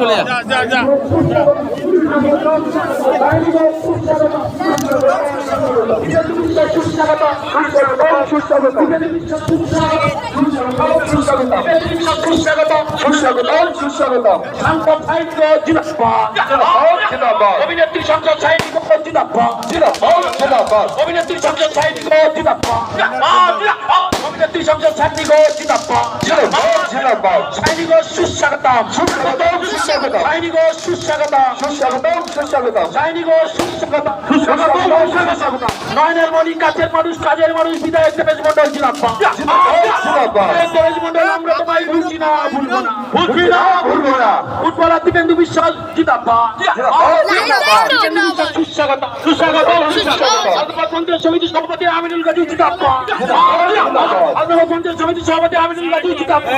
চলে যা অভিনেত্রী সংসদ সাহিত্য অভিনেত্রী সংসদ সাহিত্য অভিনেত্রী সংসদ সাহিত্য সৈনিক সুস্বাগতম সৈনিক সুস্বাগতম সৈনিক সুস্বাগতম নয়নের মণি কাছের মানুষ কাজের মানুষ বিধায়ক দেবেশ মন্ডল জিনাপ্পা দেবেশ মন্ডল আমরা তোমায় ভুলছি না ভুলবো না ফুটবলার দিবেন্দু বিশ্বাস জিনাপ্পা পঞ্চায়েত সমিতি সভাপতি আমিনুল গাজী জিনাপ্পা পঞ্চায়েত সমিতি সভাপতি আমিনুল গাজী জিনাপ্পা